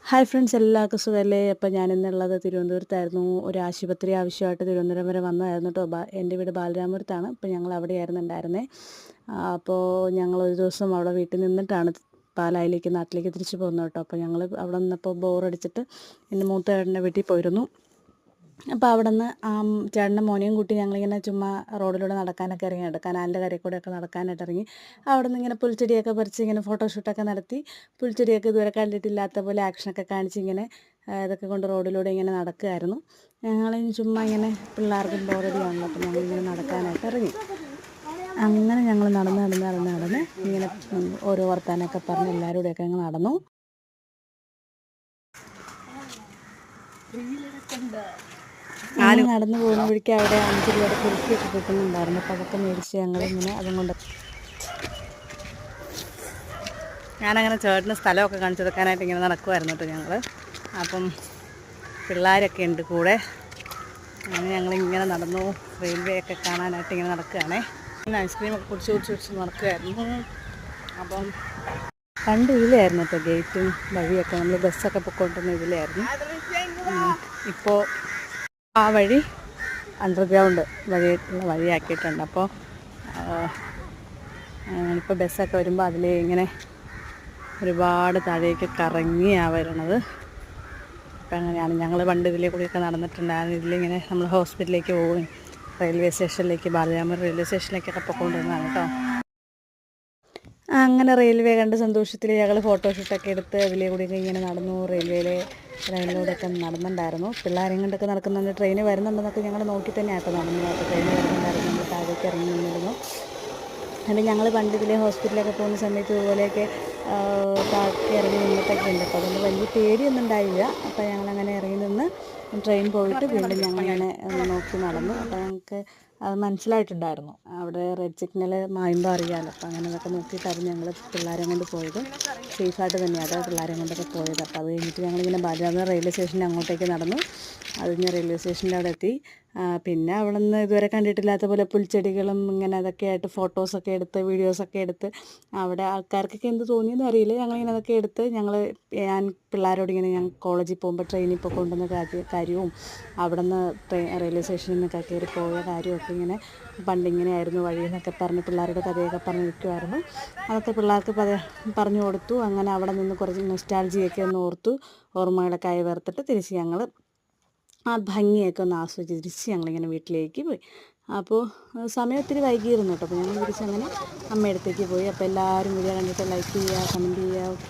Hi friends, എല്ലാവർക്കും സുഖമല്ലേ? അപ്പോൾ ഞാനിന്നുള്ളത് തിരുവനന്തപുരത്തായിരുന്നു. ഒരു ആശുപത്രി ആവശ്യമായിട്ട് തിരുവനന്തപുരം വരെ വന്നതായിരുന്നു കേട്ടോ. എൻ്റെ വീട് ബാലരാമപുരത്താണ്. അപ്പോൾ ഞങ്ങൾ അവിടെയായിരുന്നു ഉണ്ടായിരുന്നത്. അപ്പോൾ ഞങ്ങളൊരു ദിവസം അവിടെ വീട്ടിൽ നിന്നിട്ടാണ് പാലായിലേക്ക് നാട്ടിലേക്ക് തിരിച്ചു പോകുന്നത് കേട്ടോ. അപ്പോൾ ഞങ്ങൾ അവിടെ നിന്നപ്പോൾ ബോറടിച്ചിട്ട് എൻ്റെ മൂത്ത ചേട്ടൻ്റെ വീട്ടിൽ പോയിരുന്നു. അപ്പോൾ അവിടെ നിന്ന് ചേട്ടൻ്റെ മോനെയും കൂട്ടി ഞങ്ങളിങ്ങനെ ചുമ്മാ റോഡിലൂടെ നടക്കാനൊക്കെ ഇറങ്ങിയിട്ട് കനാലിൻ്റെ കരയിൽ കൂടെയൊക്കെ നടക്കാനായിട്ട് ഇറങ്ങി. അവിടെ നിന്ന് ഇങ്ങനെ പുൽച്ചെടിയൊക്കെ പറിച്ച് ഇങ്ങനെ ഫോട്ടോഷൂട്ടൊക്കെ നടത്തി, പുൽച്ചെടിയൊക്കെ ഇതുവരെ കണ്ടിട്ടില്ലാത്ത പോലെ ആക്ഷനൊക്കെ കാണിച്ച് ഇങ്ങനെ ഇതൊക്കെ കൊണ്ട് റോഡിലൂടെ ഇങ്ങനെ നടക്കുമായിരുന്നു. ഞങ്ങൾ ചുമ്മാ ഇങ്ങനെ പിള്ളേർക്കും ബോറടിയാണല്ലോ, അപ്പോൾ ഞങ്ങളിങ്ങനെ നടക്കാനായിട്ട് ഇറങ്ങി. അങ്ങനെ ഞങ്ങൾ നടന്ന് ഇങ്ങനെ ഓരോ വർത്താനമൊക്കെ പറഞ്ഞ് എല്ലാവരോടെയൊക്കെ അങ്ങ് നടന്നു. നടന്നു പോകുമ്പോഴേക്കും അവിടെ 5 രൂപയുടെ കുറുക്കിയൊക്കെ കിട്ടുന്നുണ്ടായിരുന്നു. അപ്പോൾ അതൊക്കെ മേടിച്ച് ഞങ്ങളിങ്ങനെ അതും കൊണ്ട് ഞാനങ്ങനെ ചേട്ടന് സ്ഥലമൊക്കെ കാണിച്ചു കൊടുക്കാനായിട്ട് ഇങ്ങനെ നടക്കുമായിരുന്നു കേട്ടോ ഞങ്ങൾ. അപ്പം പിള്ളേരൊക്കെ ഉണ്ട് കൂടെ. അങ്ങനെ ഞങ്ങളിങ്ങനെ നടന്നു, റെയിൽവേ ഒക്കെ കാണാനായിട്ട് ഇങ്ങനെ നടക്കുകയാണേ. ഇങ്ങനെ ഐസ്ക്രീമൊക്കെ കുടിച്ച് നടക്കുകയായിരുന്നു. അപ്പം പണ്ട് ഇതിലായിരുന്നു കേട്ടോ ഗേറ്റും വഴിയൊക്കെ, നമ്മൾ ബസ്സൊക്കെ പൊയ്ക്കൊണ്ടിരുന്ന ഇതിലായിരുന്നു. ഇപ്പോൾ ആ വഴി അണ്ടർഗ്രൗണ്ട് വഴിയാക്കിയിട്ടുണ്ട്. അപ്പോൾ ഇപ്പോൾ ബസ്സൊക്കെ വരുമ്പോൾ അതിലേ ഇങ്ങനെ ഒരുപാട് താഴേക്ക് കറങ്ങിയാണ് വരണത്. അപ്പം അങ്ങനെയാണ് ഞങ്ങൾ പണ്ട് ഇതിലേ കൂടിയൊക്കെ നടന്നിട്ടുണ്ടായിരുന്നു. ഇതിലിങ്ങനെ നമ്മൾ ഹോസ്പിറ്റലിലേക്ക് പോകും, റെയിൽവേ സ്റ്റേഷനിലേക്ക്, ബാലരാമപുരം റെയിൽവേ സ്റ്റേഷനിലേക്കൊക്കെ പൊയ്ക്കൊണ്ടിരുന്നതാണ് കേട്ടോ. അങ്ങനെ റെയിൽവേ കണ്ട് സന്തോഷത്തിൽ ഞങ്ങൾ ഫോട്ടോഷൂട്ടൊക്കെ എടുത്ത് അതിലേ കൂടിയൊക്കെ ഇങ്ങനെ നടന്നു. ട്രെയിനിലൂടെയൊക്കെ നടന്നിട്ടുണ്ടായിരുന്നു. പിള്ളേരെയും കൊണ്ടൊക്കെ നടക്കുന്നുണ്ട്. ട്രെയിൻ വരുന്നുണ്ടെന്നൊക്കെ ഞങ്ങൾ നോക്കി തന്നെ ആട്ടോ നടന്നു. അപ്പോൾ ട്രെയിൻ വരുന്നുണ്ടായിരുന്നു, നമ്മൾ താഴേക്ക് ഇറങ്ങി നിന്നിരുന്നു. അല്ലെങ്കിൽ ഞങ്ങൾ പണ്ട് ഇതിലെ ഹോസ്പിറ്റലൊക്കെ പോകുന്ന സമയത്ത് ഇതുപോലെയൊക്കെ താഴേക്ക് ഇറങ്ങി നിന്നിട്ടൊക്കെ ഉണ്ട്. അപ്പോൾ അതുകൊണ്ട് വലിയ പേടിയൊന്നും ഉണ്ടായില്ല. അപ്പോൾ ഞങ്ങളങ്ങനെ ഇറങ്ങി നിന്ന് ട്രെയിൻ പോയിട്ട് വീണ്ടും ഞങ്ങളിങ്ങനെ നോക്കി നടന്നു. അപ്പോൾ ഞങ്ങൾക്ക് അത് മനസ്സിലായിട്ടുണ്ടായിരുന്നു, അവിടെ റെഡ് സിഗ്നൽ മായുമ്പോൾ അറിയാമല്ലോ. അപ്പോൾ അങ്ങനെ അതൊക്കെ നോക്കിയിട്ടായിരുന്നു ഞങ്ങൾ പിള്ളേരെ കൊണ്ട് പോയത്. സേഫായിട്ട് തന്നെയാണ് പിള്ളേരെ കൊണ്ടൊക്കെ പോയത്. അപ്പോൾ അത് കഴിഞ്ഞിട്ട് ഞങ്ങളിങ്ങനെ ബാലരാമപുരം റെയിൽവേ സ്റ്റേഷൻ്റെ അങ്ങോട്ടേക്ക് നടന്നു. അത് കഴിഞ്ഞ് റെയിൽവേ സ്റ്റേഷൻ്റെ അവിടെ എത്തി. പിന്നെ അവിടെ നിന്ന് ഇതുവരെ കണ്ടിട്ടില്ലാത്ത പോലെ പുൽച്ചെടികളും ഇങ്ങനെ അതൊക്കെ ആയിട്ട് ഫോട്ടോസൊക്കെ എടുത്ത് വീഡിയോസൊക്കെ എടുത്ത് അവിടെ ആൾക്കാർക്കൊക്കെ എന്ത് തോന്നിയെന്ന് അറിയില്ല. ഞങ്ങളിങ്ങനെ അതൊക്കെ എടുത്ത് ഞാൻ പിള്ളേരോട് ഇങ്ങനെ ഞാൻ കോളേജിൽ പോകുമ്പോൾ ട്രെയിനിൽ പോയി കൊണ്ടുവന്ന കാര്യവും അവിടെ നിന്ന് റെയിൽവേ സ്റ്റേഷനിൽ നിന്നൊക്കെ കയറി പോയ കാര്യമൊക്കെ ഇങ്ങനെ പണ്ടിങ്ങനെയായിരുന്നു വഴി എന്നൊക്കെ പറഞ്ഞ് പിള്ളേരുടെ കഥയൊക്കെ പറഞ്ഞ് നിൽക്കുമായിരുന്നു. അതൊക്കെ പിള്ളേർക്ക് പറഞ്ഞു കൊടുത്തു. അങ്ങനെ അവിടെ നിന്ന് കുറച്ച് നൊസ്റ്റാൾജിയൊക്കെ ഒന്ന് ഓർത്തു, ഓർമ്മകളൊക്കെ ആയി വേർത്തിട്ട് തിരിച്ച് ഞങ്ങൾ ആ ഭംഗിയൊക്കെ ഒന്ന് ആസ്വദിച്ച് തിരിച്ച് ഞങ്ങളിങ്ങനെ വീട്ടിലേക്ക് പോയി. അപ്പോൾ സമയം ഒത്തിരി വൈകിയിരുന്നു കേട്ടോ. അപ്പോൾ ഞങ്ങൾ തിരിച്ചങ്ങനെ അമ്മയടുത്തേക്ക് പോയി. അപ്പോൾ എല്ലാവരും വീഡിയോ കണ്ടിട്ട് ലൈക്ക് ചെയ്യുക, കമൻറ്റ് ചെയ്യുക.